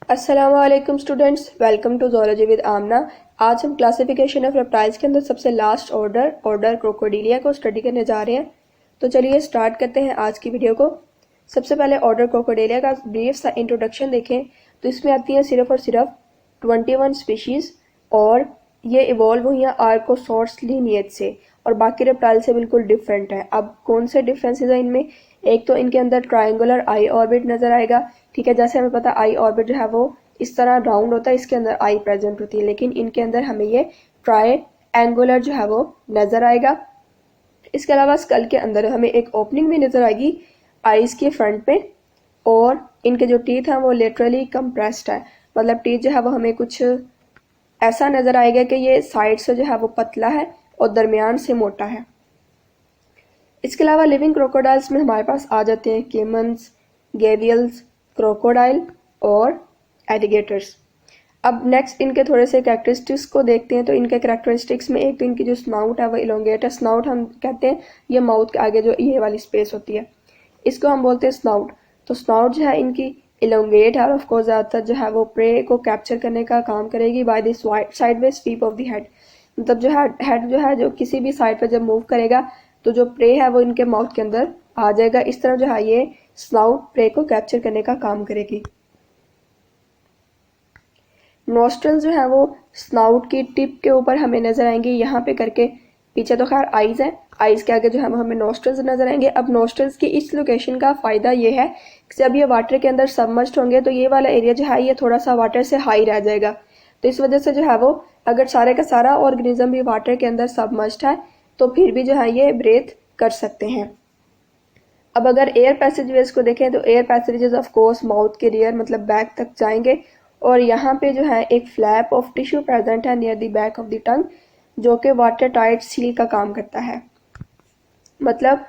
अस्सलामुअलैकुम students, welcome to zoology with Amna. आज हम क्लासिफिकेशन ऑफ रेप्टाइल्स के अंदर सबसे लास्ट ऑर्डर क्रोकोडिलिया को स्टडी करने जा रहे हैं। तो चलिए स्टार्ट करते हैं आज की वीडियो को। सबसे पहले ऑर्डर क्रोकोडिलिया का ब्रीफ सा इंट्रोडक्शन देखें तो इसमें आती हैं सिर्फ और सिर्फ 21 स्पीशीज़ और ये इवॉल्व हुई हैं आर्कोसॉर्स लीनिएज से और बाकी रेप्टाइल से बिल्कुल डिफरेंट है। अब कौन से डिफरेंसेस हैं इनमें? एक तो इनके अंदर ट्रायंगुलर आई ऑर्बिट नजर आएगा। ठीक है, जैसे हमें पता आई ऑर्बिट जो है वो इस तरह राउंड होता है, इसके अंदर आई प्रेजेंट होती है, लेकिन इनके अंदर हमें ये ट्राई एंगुलर जो है वो नजर आएगा। इसके अलावा स्कल के अंदर हमें एक ओपनिंग भी नजर आएगी आईज के फ्रंट पे और इनके जो टीथ हैं वो लिटरली कंप्रेस्ड है, मतलब टीथ जो है वो हमें कुछ ऐसा नजर आएगा कि ये साइड से जो है वो पतला है और दरमियान से मोटा है। इसके अलावा लिविंग क्रोकोडाइल्स में हमारे पास आ जाते हैं केमन्स, गेवियल्स, क्रोकोडाइल और एलिगेटर्स। अब नेक्स्ट इनके थोड़े से कैरेक्टरिस्टिक्स को देखते हैं। तो इनके कैरेक्टरिस्टिक्स में एक तो इनकी जो स्नाउट है वो इलोंगेट है। स्नाउट हम कहते हैं ये माउथ के आगे जो ये वाली स्पेस होती है, इसको हम बोलते हैं स्नाउट। तो स्नाउट जो है इनकी इलोंगेट है और ऑफकोर्स ज़्यादातर जो है वो प्रे को कैप्चर करने का काम करेगी by this sideway sweep of the head. मतलब जो हेड जो है जो किसी भी साइड पर जब मूव करेगा तो जो प्रे है वो इनके माउथ के अंदर आ जाएगा। इस तरह जो है ये स्नाउट प्रे को कैप्चर करने का काम करेगी। नोस्ट्रल्स जो है वो स्नाउट की टिप के ऊपर हमें नजर आएंगे यहाँ पे करके। पीछे तो खैर आईज है, आईज के आगे जो है वो हमें नोस्ट्रल्स नजर आएंगे। अब नोस्ट्रल्स की इस लोकेशन का फायदा ये है कि जब ये वाटर के अंदर सबमर्ज्ड होंगे तो ये वाला एरिया जो है ये थोड़ा सा वाटर से हाई रह जाएगा। तो इस वजह से जो है वो अगर सारे का सारा ऑर्गेनिज्म भी वाटर के अंदर सबमर्ज्ड है तो फिर भी जो है ये ब्रीथ कर सकते हैं। अब अगर एयर पैसेजवेज को देखें तो air passages of course mouth के रियर मतलब बैक तक जाएंगे और यहाँ पे जो है एक फ्लैप ऑफ टिश्यू प्रेजेंट है near the back of the tongue जो कि वाटर टाइट सील का काम करता है। मतलब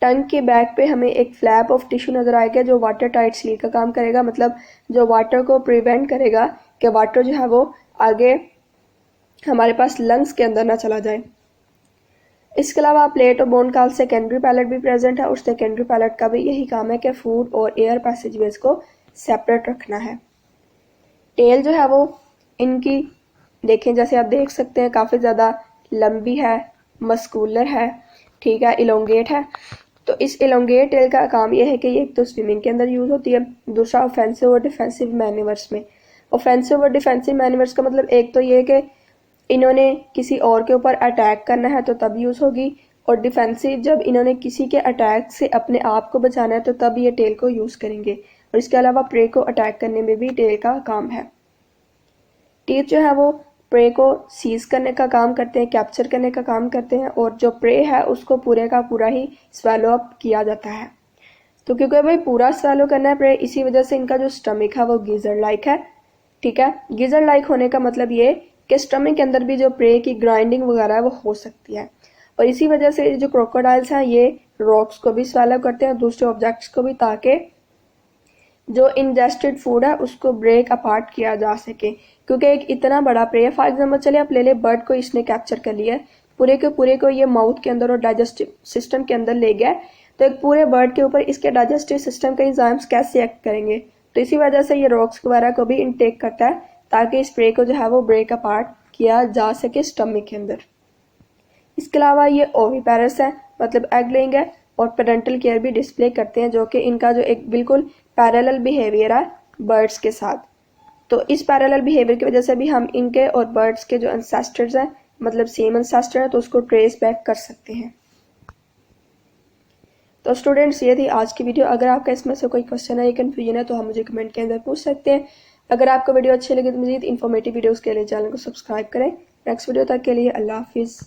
टंग के बैक पे हमें एक फ्लैप ऑफ टिश्यू नजर आएगा जो वाटर टाइट सील का काम करेगा, मतलब जो वाटर को प्रिवेंट करेगा कि वाटर जो है वो आगे हमारे पास लंग्स के अंदर ना चला जाए। इसके अलावा प्लेट और बोन का सेकेंडरी पैलेट भी प्रेजेंट है और सेकेंडरी पैलेट का भी यही काम है कि फूड और एयर पैसेजवेज को सेपरेट रखना है। टेल जो है वो इनकी देखें, जैसे आप देख सकते हैं काफ़ी ज़्यादा लंबी है, मस्कुलर है, ठीक है, इलोंगेट है। तो इस इलोंगेट टेल का काम यह है कि ये एक तो स्विमिंग के अंदर यूज़ होती है, दूसरा ऑफेंसिव और डिफेंसिव मैन्यूवर्स में। ऑफेंसिव और डिफेंसिव मैन्यूवर्स का मतलब एक तो ये कि इन्होंने किसी और के ऊपर अटैक करना है तो तब यूज़ होगी, और डिफेंसिव जब इन्होंने किसी के अटैक से अपने आप को बचाना है तो तब ये टेल को यूज़ करेंगे। और इसके अलावा प्रे को अटैक करने में भी टेल का काम है। टीथ जो है वो प्रे को सीज करने का काम करते हैं, कैप्चर करने का काम करते हैं और जो प्रे है उसको पूरे का पूरा ही स्वेलो अप किया जाता है। तो क्योंकि भाई पूरा स्वेलो करना है प्रे, इसी वजह से इनका जो स्टमक है वो गीजर लाइक है। ठीक है, गीजर लाइक होने का मतलब ये कि स्टमक के अंदर भी जो प्रे की ग्राइंडिंग वगैरह है वो हो सकती है। और इसी वजह से जो क्रोकोडाइल्स हैं ये रॉक्स को भी स्वेलो करते हैं, दूसरे ऑब्जेक्ट्स को भी, ताकि जो इंजेस्टेड फूड है उसको ब्रेक अपार्ट किया जा सके। क्योंकि एक इतना बड़ा प्रे है, फॉर एग्जाम्पल चले आप ले ले बर्ड को, इसने कैप्चर कर लिया, पूरे के पूरे को ये माउथ के अंदर और डाइजेस्टिव सिस्टम के अंदर ले गया, तो एक पूरे बर्ड के ऊपर इसके डाइजेस्टिव सिस्टम के एंजाइम्स कैसे एक्ट करेंगे। तो इसी वजह से ये रॉक्स वगैरह को भी इनटेक करता है ताकि इस प्रे को जो है वो ब्रेक अपार्ट किया जा सके स्टमक के अंदर। इसके अलावा ये ओविपेरस है, मतलब एग लेइंग है, और पेरेंटल केयर भी डिस्प्ले करते हैं जो कि इनका जो एक बिल्कुल पैरेलल बिहेवियर है बर्ड्स के साथ। तो इस पैरेलल बिहेवियर की वजह से भी हम इनके और बर्ड्स के जो एंसेस्टर्स हैं, मतलब सेम एंसेस्टर है, तो उसको ट्रेस बैक कर सकते हैं। तो स्टूडेंट्स ये थी आज की वीडियो। अगर आपका इसमें से कोई क्वेश्चन है या कन्फ्यूजन है तो हम मुझे कमेंट के अंदर पूछ सकते हैं। अगर आपको वीडियो अच्छी लगे तो मज़ीद इन्फॉर्मेटिव वीडियोज़ के लिए चैनल को सब्सक्राइब करें। नेक्स्ट वीडियो तक के लिए अल्लाह हाफिज़।